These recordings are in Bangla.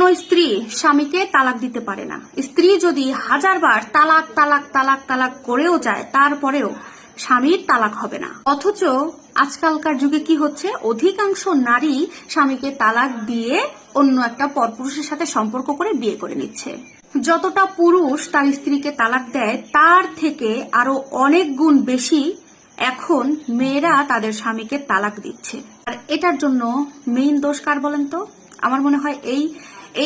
কোন স্ত্রী স্বামীকে তালাক দিতে পারে না। স্ত্রী যদি হাজারবার তালাক তালাক তালাক তালাক করেও যায় তারপরেও স্বামীর তালাক হবে না। অথচ আজকালকার যুগে কি হচ্ছে, অধিকাংশ নারী স্বামীকে তালাক দিয়ে অন্য একটা পরপুরুষের সাথে সম্পর্ক করে বিয়ে করে নিচ্ছে। যতটা পুরুষ তার স্ত্রীকে তালাক দেয় তার থেকে আরো অনেক গুণ বেশি এখন মেয়েরা তাদের স্বামীকে তালাক দিচ্ছে। আর এটার জন্য মেইন দোষ কার বলেন তো? আমার মনে হয়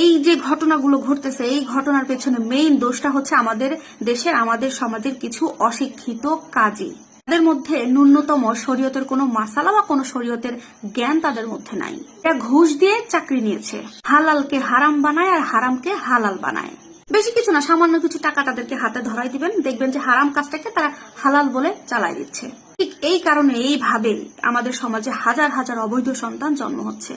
এই যে ঘটনাগুলো ঘটতেছে এই ঘটনার পেছনে মেইন দোষটা হচ্ছে আমাদের দেশের, আমাদের সমাজের কিছু অশিক্ষিত কাজী। তাদের মধ্যে ন্যূনতম শরীয়তের কোনো মাসালা বা কোনো শরীয়তের জ্ঞান তাদের মধ্যে নাই। এরা ঘুষ দিয়ে চাকরি নিয়েছে, হালালকে হারাম বানায় আর হারামকে হালাল বানায়। বেশি কিছু না, সামান্য কিছু টাকা তাদেরকে হাতে ধরাই দিবেন, দেখবেন যে হারাম কাজটাকে তারা হালাল বলে চালাই দিচ্ছে। ঠিক এই কারণে এইভাবে আমাদের সমাজে হাজার হাজার অবৈধ সন্তান জন্ম হচ্ছে।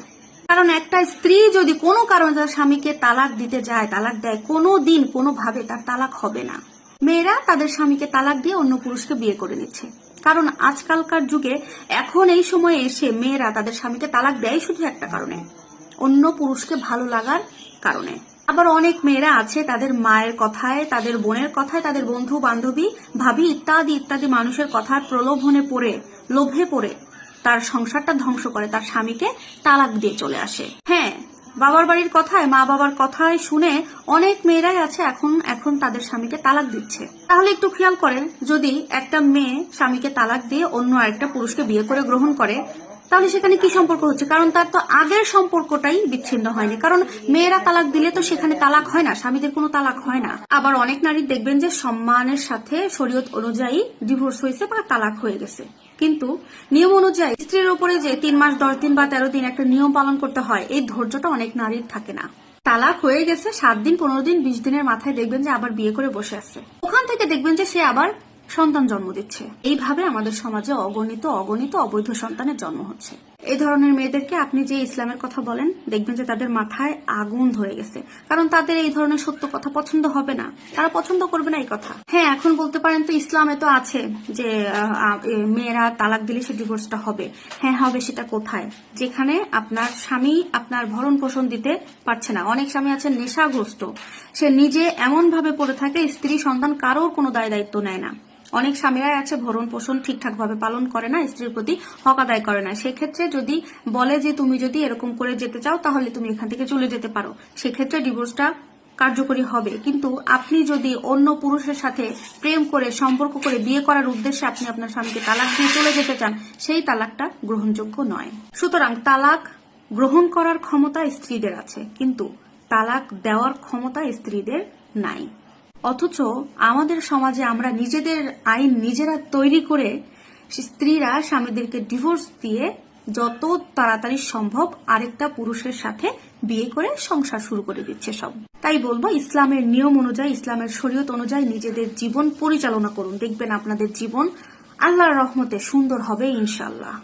কারণ একটা স্ত্রী যদি কোনো কারণে তার স্বামীকে তালাক দিতে যায়, তালাক দেয়, কোনো দিন কোনোভাবে তার তালাক হবে না। মেয়েরা তাদের স্বামীকে তালাক দিয়ে অন্য পুরুষকে বিয়ে করে নিচ্ছে। কারণ আজকালকার যুগে এখন এই সময়ে এসে মেয়েরা তাদের স্বামীকে তালাক দেয় শুধু একটা কারণে, অন্য পুরুষকে ভালো লাগার কারণে। আবার অনেক মেয়েরা আছে তাদের মায়ের কথায়, তাদের বোনের কথায়, তাদের বন্ধু বান্ধবী ভাবি ইত্যাদি ইত্যাদি মানুষের কথার প্রলোভনে পড়ে, লোভে পড়ে তার সংসারটা ধ্বংস করে, তার স্বামীকে তালাক দিয়ে চলে আসে। হ্যাঁ, বাবার বাড়ির কথায়, মা বাবার কথায় শুনে অনেক মেয়েরাই আছে এখন তাদের স্বামীকে তালাক দিচ্ছে। তাহলে একটু খেয়াল করেন, যদি একটা মেয়ে স্বামীকে তালাক দিয়ে অন্য আরেকটা পুরুষকে বিয়ে করে গ্রহণ করে তাহলে সেখানে কি সম্পর্ক হচ্ছে? কারণ তার তো আগের সম্পর্কটাই বিচ্ছিন্ন হয়নি। কারণ মেয়েরা তালাক দিলে তো সেখানে তালাক হয় না, স্বামীদের কোনো তালাক হয় না। আবার অনেক নারী দেখবেন যে সম্মানের সাথে শরীয়ত অনুযায়ী ডিভোর্স হয়েছে বা তালাক হয়ে গেছে, কিন্তু নিয়ম অনুযায়ী স্ত্রীর উপরে যে 3 মাস 10 দিন বা 13 দিন একটা নিয়ম পালন করতে হয়, এই ধৈর্যটা অনেক নারীর থাকে না। তালাক হয়ে গেছে 7 দিন 15 দিন 20 দিনের মাথায় দেখবেন যে আবার বিয়ে করে বসে আছে। ওখান থেকে দেখবেন যে সে আবার সন্তান জন্ম দিচ্ছে। এইভাবে আমাদের সমাজে অগণিত অগণিত অবৈধ সন্তানের জন্ম হচ্ছে। এই ধরনের মেয়েদেরকে আপনি যে ইসলামের কথা বলেন, দেখবেন যে তাদের মাথায় আগুন ধরে গেছে। কারণ তাদের এই ধরনের সত্য কথা পছন্দ হবে না, তারা পছন্দ করবে না এই কথা। হ্যাঁ, এখন বলতে পারেন তো ইসলামে তো আছে যে মেয়েরা তালাক দিলে সে ডিভোর্সটা হবে। হ্যাঁ হবে, সেটা কোথায়? যেখানে আপনার স্বামী আপনার ভরণ পোষণ দিতে পারছে না। অনেক স্বামী আছে নেশাগ্রস্ত, সে নিজে এমন ভাবে পড়ে থাকে, স্ত্রী সন্তান কারোর কোনো দায় দায়িত্ব নেয় না। অনেক স্বামীরাই আছে ভরণ পোষণ ঠিকঠাক ভাবে পালন করে না, স্ত্রীর প্রতি হক আদায় করে না। সেক্ষেত্রে যদি বলে যে তুমি যদি এরকম করে যেতে চাও তাহলে তুমি এখান থেকে চলে যেতে পারো, সেক্ষেত্রে ডিভোর্সটা কার্যকরী হবে। কিন্তু আপনি যদি অন্য পুরুষের সাথে প্রেম করে সম্পর্ক করে বিয়ে করার উদ্দেশ্যে আপনি আপনার স্বামীকে তালাক দিয়ে চলে যেতে চান, সেই তালাকটা গ্রহণযোগ্য নয়। সুতরাং তালাক গ্রহণ করার ক্ষমতা স্ত্রীদের আছে, কিন্তু তালাক দেওয়ার ক্ষমতা স্ত্রীদের নাই। অথচ আমাদের সমাজে আমরা নিজেদের আইন নিজেরা তৈরি করে স্ত্রীরা স্বামীদেরকে ডিভোর্স দিয়ে যত তাড়াতাড়ি সম্ভব আরেকটা পুরুষের সাথে বিয়ে করে সংসার শুরু করে দিচ্ছে সব। তাই বলবো, ইসলামের নিয়ম অনুযায়ী, ইসলামের শরীয়ত অনুযায়ী নিজেদের জীবন পরিচালনা করুন, দেখবেন আপনাদের জীবন আল্লাহর রহমতে সুন্দর হবে ইনশাআল্লাহ।